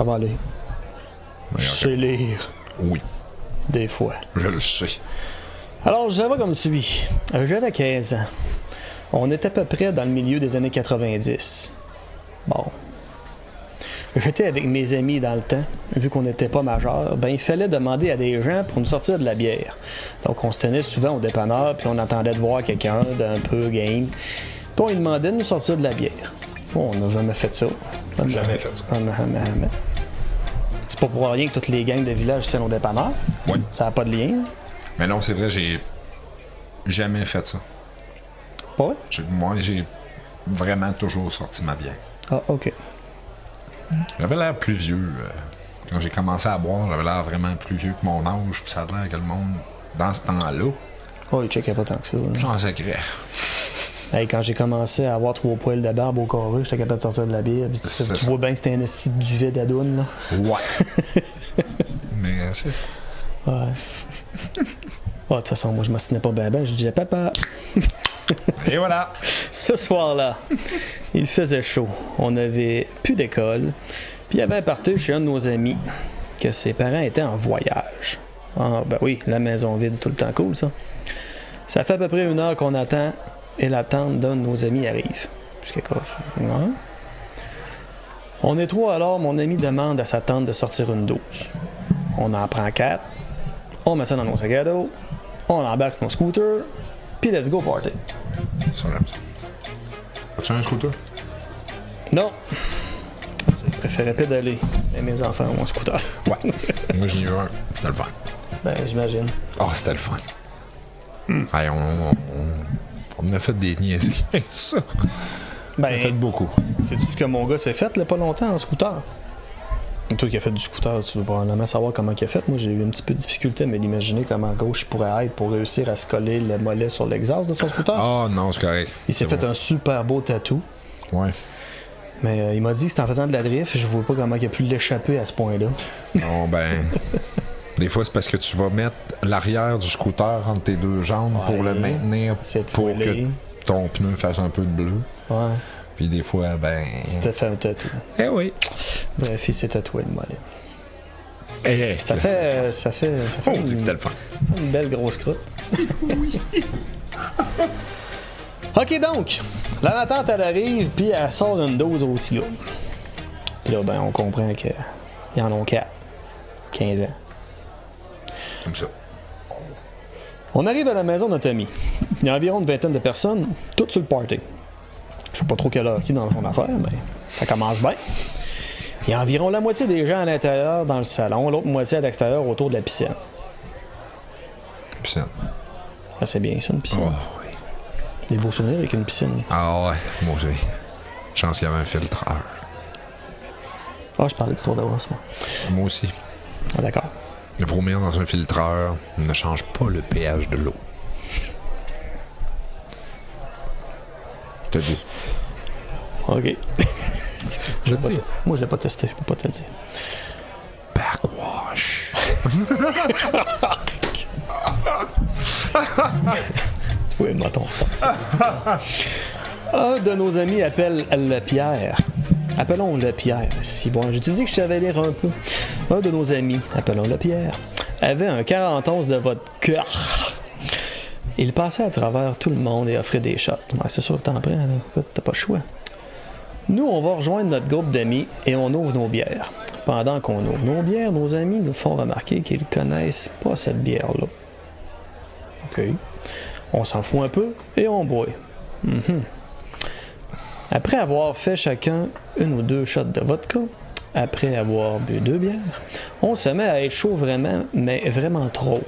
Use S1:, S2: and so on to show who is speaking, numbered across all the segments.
S1: Ça va aller. Je sais lire.
S2: Oui.
S1: Des fois.
S2: Je le sais.
S1: Alors, je vais comme suit. J'avais 15 ans. On était à peu près dans le milieu des années 90. Bon. J'étais avec mes amis dans le temps. Vu qu'on n'était pas majeurs, ben il fallait demander à des gens pour nous sortir de la bière. Donc, on se tenait souvent au dépanneur, puis on attendait de voir quelqu'un d'un peu game. Puis on lui demandait de nous sortir de la bière. Bon, on n'a jamais fait ça.
S2: Jamais fait ça.
S1: C'est pas pour rien que toutes les gangs de village sont au dépanneur.
S2: Oui.
S1: Ça n'a pas de lien.
S2: Mais non, c'est vrai, j'ai jamais fait ça.
S1: Pas vrai?
S2: Moi, j'ai vraiment toujours sorti ma bière.
S1: Ah, ok.
S2: J'avais l'air plus vieux. Quand j'ai commencé à boire, j'avais l'air vraiment plus vieux que mon âge. Puis ça a l'air que le monde, dans ce temps-là,
S1: Oh, il checkait pas tant que ça.
S2: j'en sacrais.
S1: Hey, quand j'ai commencé à avoir 3 poils de barbe au carré, j'étais capable de sortir de la bière. Puis tu vois bien que c'était un esti de duvet d'adoune, là.
S2: Ouais. Mais c'est ça.
S1: Ouais. De toute façon, moi, je m'assinais pas ben. Je disais, papa.
S2: Et voilà.
S1: Ce soir-là, il faisait chaud. On n'avait plus d'école. Puis il y avait un party chez un de nos amis, que ses parents étaient en voyage. Ah, ben oui, la maison vide, tout le temps cool, ça. Ça fait à peu près 1 heure qu'on attend, et la tante d'un de nos amis arrive. Jusqu'à quoi? Ouais. On est 3, alors mon ami demande à sa tante de sortir une 12. On en prend 4. On met ça dans nos sacs à dos. On embarque sur nos scooters. Puis let's go party.
S2: Ça, j'aime ça. As-tu un scooter?
S1: Non. Je préférais pédaler. Mais mes enfants ont un scooter.
S2: Ouais. Moi, j'en ai eu un. C'était le fun.
S1: Ben, j'imagine.
S2: Oh, c'était le fun. Hey, on a fait des niaiseries avec ça. On a fait
S1: Ben,
S2: beaucoup.
S1: sais-tu ce que mon gars s'est fait, là, pas longtemps, en scooter? Toi qui as fait du scooter, tu veux probablement savoir comment il a fait. Moi, j'ai eu un petit peu de difficulté à me l'imaginer comment gauche il pourrait être pour réussir à se coller le mollet sur l'exhaust de son scooter.
S2: Ah non, c'est correct.
S1: Il s'est fait un super beau tatou.
S2: Ouais.
S1: Mais il m'a dit que c'était en faisant de la drift, je vois pas comment il a pu l'échapper à ce point-là.
S2: Non, ben. Des fois, c'est parce que tu vas mettre l'arrière du scooter entre tes 2 jambes pour le maintenir, pour que ton pneu fasse un peu de bleu.
S1: Ouais.
S2: Puis des fois, ben.
S1: C'était fait un tatou.
S2: Eh oui.
S1: Bref, il s'est tatoué le mollet.
S2: Eh,
S1: Ça fait
S2: on dit que c'était le fun.
S1: une belle grosse crotte. OK, donc, la tante, elle arrive, puis elle sort une dose au petit gars. Puis là, ben, on comprend qu'ils en ont 4. 15 ans.
S2: Comme ça.
S1: On arrive à la maison de notre ami. Il y a environ une vingtaine de personnes, toutes sur le party. Je sais pas trop quelle heure qui est dans son affaire, mais ça commence bien. Il y a environ la moitié des gens à l'intérieur dans le salon, l'autre moitié à l'extérieur autour de la piscine.
S2: Piscine.
S1: Ah, c'est bien ça, une piscine.
S2: Oh, oui.
S1: Des beaux souvenirs avec une piscine.
S2: Ah ouais, moi j'ai. Chance qu'il y avait un filtreur.
S1: Ah, je parlais d'histoire de brosse, moi.
S2: Moi aussi.
S1: Ah, d'accord.
S2: Vomir dans un filtreur ne change pas le pH de l'eau. Je te dis.
S1: OK.
S2: Je te dis.
S1: Moi, je l'ai pas testé, je peux pas te le dire.
S2: Backwash.
S1: Tu pouvais me t'en ressortir. Un de nos amis appelle le Pierre. Appelons-le Pierre. Si bon, j'ai dit que je savais lire un peu. Un de nos amis, appelons-le Pierre, avait un 40 onces de vodka. Il passait à travers tout le monde et offrait des shots. Ouais, c'est sûr que t'en prends, là. Écoute, t'as pas le choix. Nous, on va rejoindre notre groupe d'amis et on ouvre nos bières. Pendant qu'on ouvre nos bières, nos amis nous font remarquer qu'ils connaissent pas cette bière-là. OK. On s'en fout un peu et on boit. Après avoir fait chacun 1 ou 2 shots de vodka, après avoir bu 2 bières, on se met à être chaud vraiment, mais vraiment trop.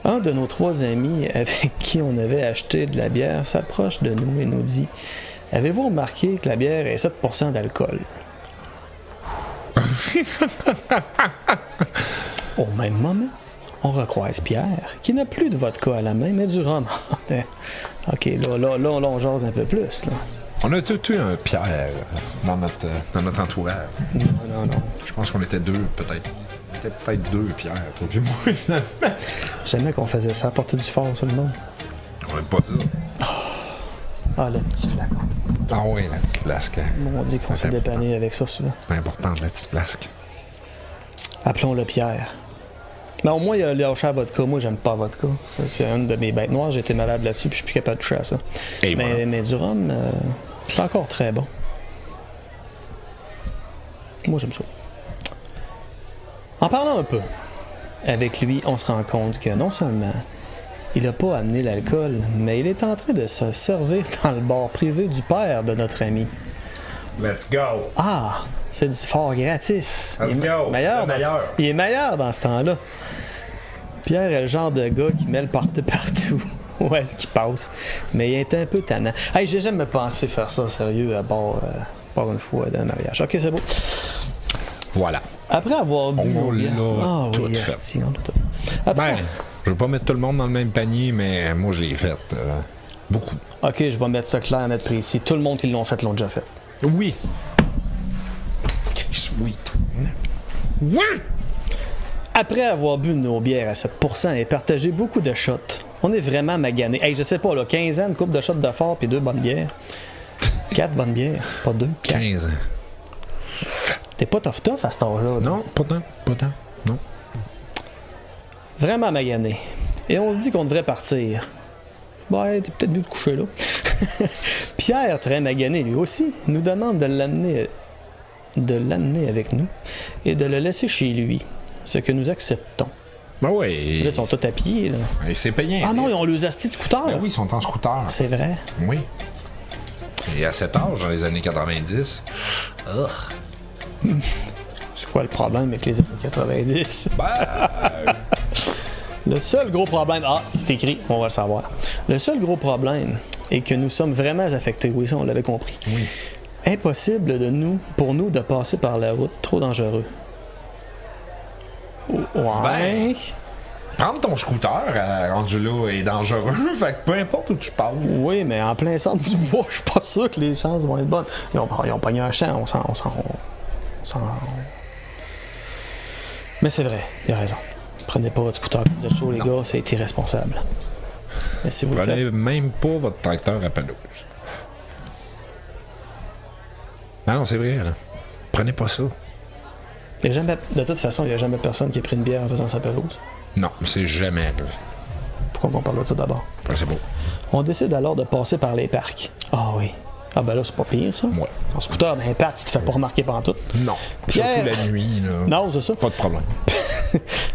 S1: Un de nos 3 amis avec qui on avait acheté de la bière s'approche de nous et nous dit « Avez-vous remarqué que la bière est 7% d'alcool? » Au même moment, on recroise Pierre, qui n'a plus de vodka à la main, mais du rhum. OK, là, on jase un peu plus, là.
S2: On a tout eu un Pierre dans notre entourage.
S1: Non.
S2: Je pense qu'on était 2, peut-être. On était peut-être 2 Pierre, toi puis moi, finalement.
S1: Jamais qu'on faisait ça, porter du fort sur le monde.
S2: On n'aime pas ça.
S1: Ah, le petit flacon.
S2: Ah oui, la petite flasque.
S1: On dit qu'on s'est dépanné avec ça souvent.
S2: C'est important, la petite flasque.
S1: Appelons-le Pierre. Mais au moins, il a lâché à vodka. Moi, j'aime pas la vodka. Ça, c'est une de mes bêtes noires. J'ai été malade là-dessus, puis je suis plus capable de toucher à ça. Mais du rhum, c'est encore très bon. Moi, j'aime ça. En parlant un peu avec lui, on se rend compte que non seulement il n'a pas amené l'alcool, mais il est en train de se servir dans le bar privé du père de notre ami.
S2: Let's go!
S1: Ah! C'est du fort gratis.
S2: Let's go!
S1: Il est meilleur dans ce temps-là. Pierre est le genre de gars qui met le partout. Où est-ce qu'il passe? Mais il est un peu tannant. Hey, j'ai jamais pensé faire ça sérieux à bord une fois d'un mariage. Ok, c'est beau.
S2: Voilà.
S1: Après avoir bu
S2: on l'a tout fait.
S1: Après...
S2: je veux pas mettre tout le monde dans le même panier, mais moi, je l'ai fait beaucoup.
S1: Ok, je vais mettre ça clair, net précis. Tout le monde qui l'ont fait l'ont déjà fait.
S2: Oui. Sweet.
S1: Oui! Après avoir bu nos bières à 7% et partagé beaucoup de shots, on est vraiment magané. Hey, je sais pas, là, 15 ans, une coupe de shots de fort puis 2 bonnes bières. 4 bonnes bières, pas 2.
S2: 15 ans.
S1: T'es pas tough à cet âge-là.
S2: Non, pas tant, non.
S1: Vraiment magané. Et on se dit qu'on devrait partir. Ouais, t'es peut-être mieux de coucher là. Pierre, très magané lui aussi, nous demande de l'amener avec nous et de le laisser chez lui, ce que nous acceptons.
S2: Ben oui.
S1: Là, ils sont tous à pied. Là.
S2: Et c'est payant.
S1: Ah non, ils ont le asti de scooter.
S2: Ben oui, ils sont en scooter.
S1: C'est vrai.
S2: Oui. Et à cet âge, dans les années 90...
S1: C'est quoi le problème avec les années 90?
S2: Ben...
S1: Le seul gros problème... Ah, c'est écrit, on va le savoir. Le seul gros problème est que nous sommes vraiment affectés. Oui, ça, on l'avait compris.
S2: Oui.
S1: Impossible pour nous de passer par la route. Trop dangereux. Ouais.
S2: Ben, prendre ton scooter, rendu là, est dangereux. Fait que peu importe où tu passes.
S1: Oui, mais en plein centre du bois, je suis pas sûr que les chances vont être bonnes. Ils ont pogné un champ, on s'en... Mais c'est vrai, il a raison. Prenez pas votre scooter quand vous êtes chaud, les gars, c'est irresponsable. Mais si vous
S2: prenez même pas votre tracteur à pelouse. Non, c'est vrai, là. Prenez pas ça.
S1: De toute façon, il n'y a jamais personne qui a pris une bière en faisant sa pelouse.
S2: Non, c'est jamais arrivé.
S1: Pourquoi on parle de ça d'abord?
S2: C'est beau.
S1: On décide alors de passer par les parcs. Ah oui. Ah ben là, c'est pas pire, ça.
S2: Ouais.
S1: En scooter, dans un parc, tu te fais pas remarquer pantoute.
S2: Non.
S1: Pierre...
S2: Surtout la nuit, là.
S1: Non, c'est ça.
S2: Pas de problème.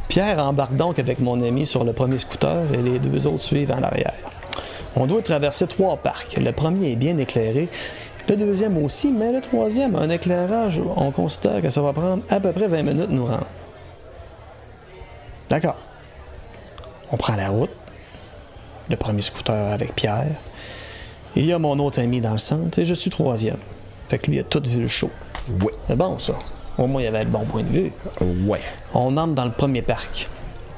S1: Pierre embarque donc avec mon ami sur le premier scooter et les deux autres suivent en arrière. On doit traverser 3 parcs. Le premier est bien éclairé, le deuxième aussi, mais le troisième a un éclairage. On considère que ça va prendre à peu près 20 minutes de nous rendre. D'accord. On prend la route. Le premier scooter avec Pierre. Il y a mon autre ami dans le centre et je suis troisième. Fait que lui a tout vu le show.
S2: Ouais.
S1: C'est bon, ça. Au moins, il y avait le bon point de vue.
S2: Ouais.
S1: On entre dans le premier parc.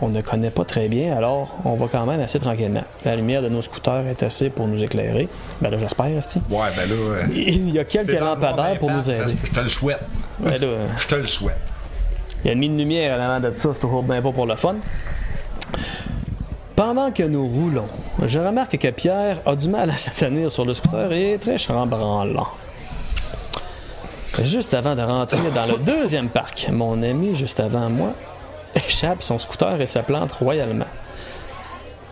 S1: On ne connaît pas très bien, alors on va quand même assez tranquillement. La lumière de nos scooters est assez pour nous éclairer. Ben là, j'espère, Asti.
S2: Ouais, ben là...
S1: Il y a quelques lampadaires pour nous aider.
S2: Je te le souhaite.
S1: Ben là,
S2: je te le souhaite.
S1: Il y a une mine de lumière à l'avant de ça, c'est toujours bien pas pour le fun. Pendant que nous roulons, je remarque que Pierre a du mal à se tenir sur le scooter et est très chambranlant. Juste avant de rentrer dans le deuxième parc, mon ami, juste avant moi, échappe son scooter et se plante royalement.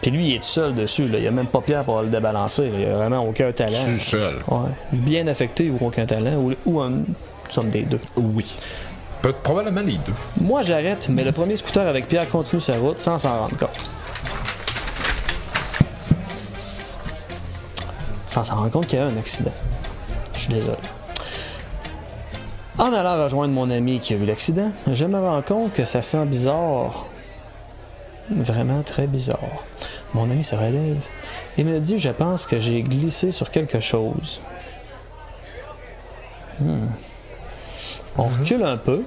S1: Puis lui, il est tout seul dessus. Là. Il n'y a même pas Pierre pour le débalancer. Là. Il n'y a vraiment aucun talent.
S2: Tout seul.
S1: Ouais. Bien affecté ou aucun talent, ou une somme des deux.
S2: Oui. Probablement les deux.
S1: Moi, j'arrête, mais le premier scooter avec Pierre continue sa route sans s'en rendre compte. Sans s'en rendre compte qu'il y a eu un accident. Je suis désolé. En allant rejoindre mon ami qui a eu l'accident, je me rends compte que ça sent bizarre. Vraiment très bizarre. Mon ami se relève et me dit « Je pense que j'ai glissé sur quelque chose. » On recule un peu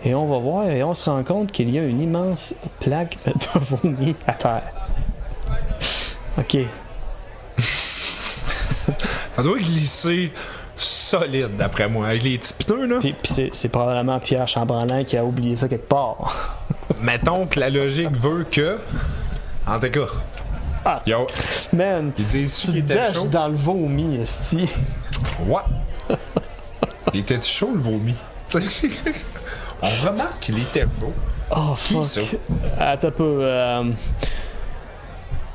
S1: et on va voir et on se rend compte qu'il y a une immense plaque de vomi à terre. OK.
S2: Ça doit glisser solide, d'après moi, avec les petits pneus, là.
S1: Puis c'est probablement Pierre Chambranlant qui a oublié ça quelque part.
S2: Mettons que la logique veut que... En tout cas...
S1: Ah.
S2: Yo,
S1: Man,
S2: ils disent
S1: tu
S2: qu'il était
S1: bêches
S2: chaud.
S1: dans le vomi, esti.
S2: Ouais. Il était chaud, le vomi. On remarque qu'il était chaud.
S1: Oh, fuck. Ça? Attends un peu.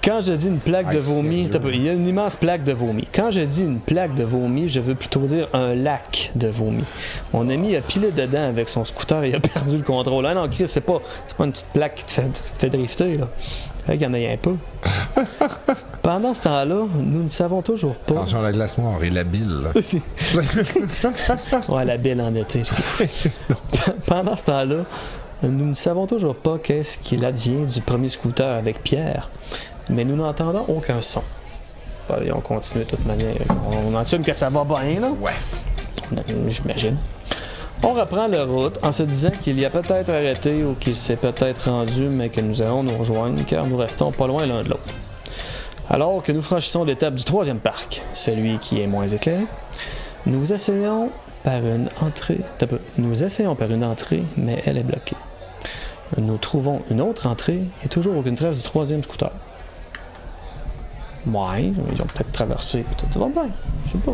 S1: Quand je dis une plaque de vomi, il y a une immense plaque de vomi. Quand je dis une plaque de vomi, je veux plutôt dire un lac de vomi. Mon ami a pilé dedans avec son scooter et il a perdu le contrôle. Ah non, Chris, c'est pas une petite plaque qui te fait drifter, là. Fait qu'il y en a un peu. Pendant ce temps-là, nous ne savons toujours pas.
S2: Attention à la glace noire et la bile.
S1: Ouais, la bile en été. Pendant ce temps-là, nous ne savons toujours pas qu'est-ce qu'il advient du premier scooter avec Pierre. Mais nous n'entendons aucun son. Allez, on continue de toute manière. On assume que ça va bien, là.
S2: Ouais.
S1: J'imagine. On reprend la route en se disant qu'il y a peut-être arrêté ou qu'il s'est peut-être rendu, mais que nous allons nous rejoindre car nous restons pas loin l'un de l'autre. Alors que nous franchissons l'étape du troisième parc, celui qui est moins éclairé, nous essayons par une entrée, mais elle est bloquée. Nous trouvons une autre entrée et toujours aucune trace du troisième scooter. Ouais, ils ont peut-être traversé, peut-être va bien, je sais pas.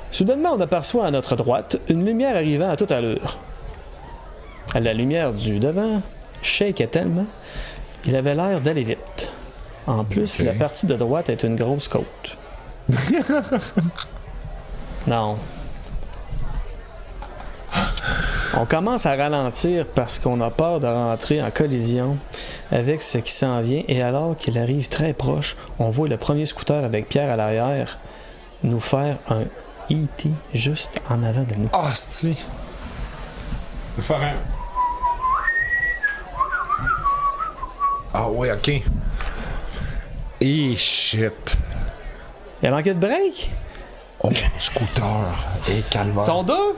S1: Soudainement, on aperçoit à notre droite une lumière arrivant à toute allure. La lumière du devant shakeait tellement, il avait l'air d'aller vite. En plus, la partie de droite est une grosse côte. Non. On commence à ralentir parce qu'on a peur de rentrer en collision avec ce qui s'en vient et alors qu'il arrive très proche, on voit le premier scooter avec Pierre à l'arrière nous faire un E.T. juste en avant de nous.
S2: Ah, c'ti! De faire un... Ah ouais, ok. Et shit.
S1: Il a manqué de break?
S2: Oh, scooter. Et calvaire.
S1: Ils sont deux?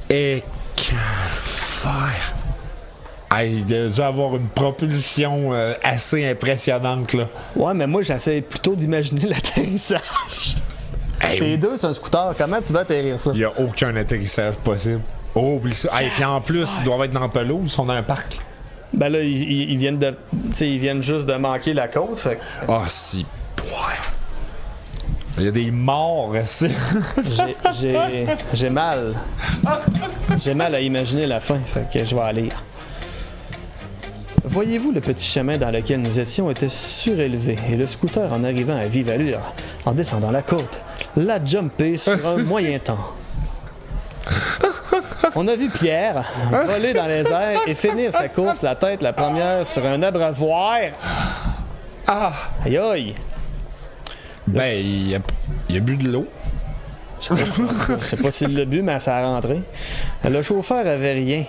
S2: Et calvaire. Il doit avoir une propulsion assez impressionnante, là.
S1: Ouais, mais moi, j'essaie plutôt d'imaginer l'atterrissage. Les deux, c'est un scooter. Comment tu vas atterrir ça?
S2: Il n'y a aucun atterrissage possible. Oh, oublie ça. Et puis en plus, ils doivent être dans la pelouse. Ils sont dans un parc.
S1: Ben là, ils viennent de. Ils viennent juste de manquer la côte. Fait que...
S2: Ah, si. Ouais. Il y a des morts ici.
S1: J'ai mal. J'ai mal à imaginer la fin. Fait que je vais aller. Voyez-vous, le petit chemin dans lequel nous étions était surélevé et le scooter, en arrivant à vive allure, en descendant la côte, l'a jumpé sur un moyen temps. On a vu Pierre voler dans les airs et finir sa course la tête la première sur un abreuvoir. Ah! Aïe aïe!
S2: Ben, il a bu de l'eau.
S1: Je sais pas s'il l'a bu, mais ça a rentré. Le chauffeur avait rien.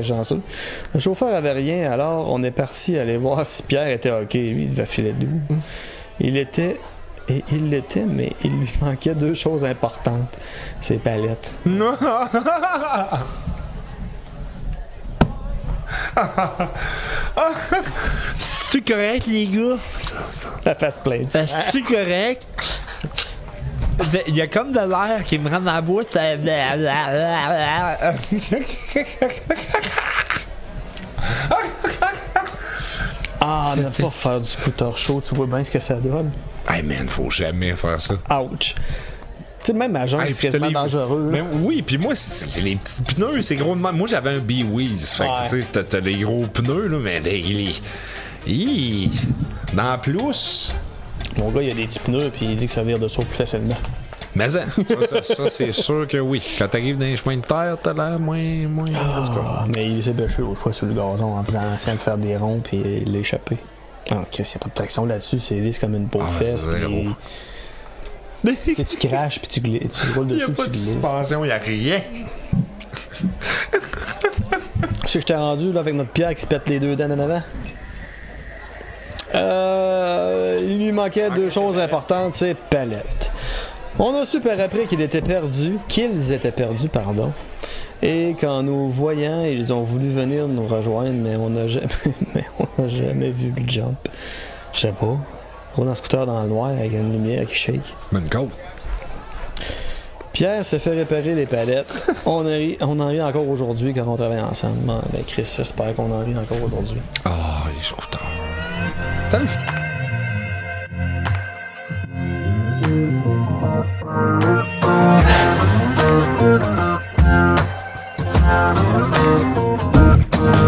S1: Chanceux. Le chauffeur avait rien, alors on est parti aller voir si Pierre était OK. Lui, il devait filer doux. Il l'était, mais il lui manquait deux choses importantes. Ses palettes.
S2: Non! C'est correct, les gars?
S1: La face plate.
S2: C'est correct? Il y a comme de l'air qui me rentre dans la bouche.
S1: Ah, ne pas faire du scooter chaud, tu vois bien ce que ça donne.
S2: Hey man, faut jamais faire ça.
S1: Ouch. Tu sais, même à jambe, c'est quasiment dangereux.
S2: Mais oui, puis moi, c'est les petits pneus, c'est gros de même. Moi, j'avais un B-Wiz. Fait que, tu sais, t'as les gros pneus, là, mais dans la plus.
S1: Mon gars, il a des petits pneus, puis il dit que ça vire de saut plus facilement.
S2: Mais ça c'est sûr que oui. Quand t'arrives dans les chemins de terre, t'as l'air moins.
S1: Mais il s'est bêché autrefois sur le gazon en essayant de faire des ronds, puis l'échapper. Ah, Chris, il n'y a pas de traction là-dessus, c'est lisse comme une peau de fesse. Puis tu craches, puis tu roules dessus, puis tu glisses.
S2: Il n'y a pas de suspension, il n'y a rien.
S1: Tu sais que je t'ai rendu là, avec notre Pierre qui se pète les deux dents en avant? Il lui manquait deux choses importantes, c'est palettes. On a su par après qu'ils étaient perdus, et qu'en nous voyant, ils ont voulu venir nous rejoindre, mais on n'a jamais vu le jump. Je sais pas. Roule en scooter dans le noir avec une lumière qui shake.
S2: Une côte.
S1: Pierre se fait réparer les palettes. On en rit encore aujourd'hui quand on travaille ensemble. Ben Chris, j'espère qu'on en rit encore aujourd'hui.
S2: Ah, les scooters.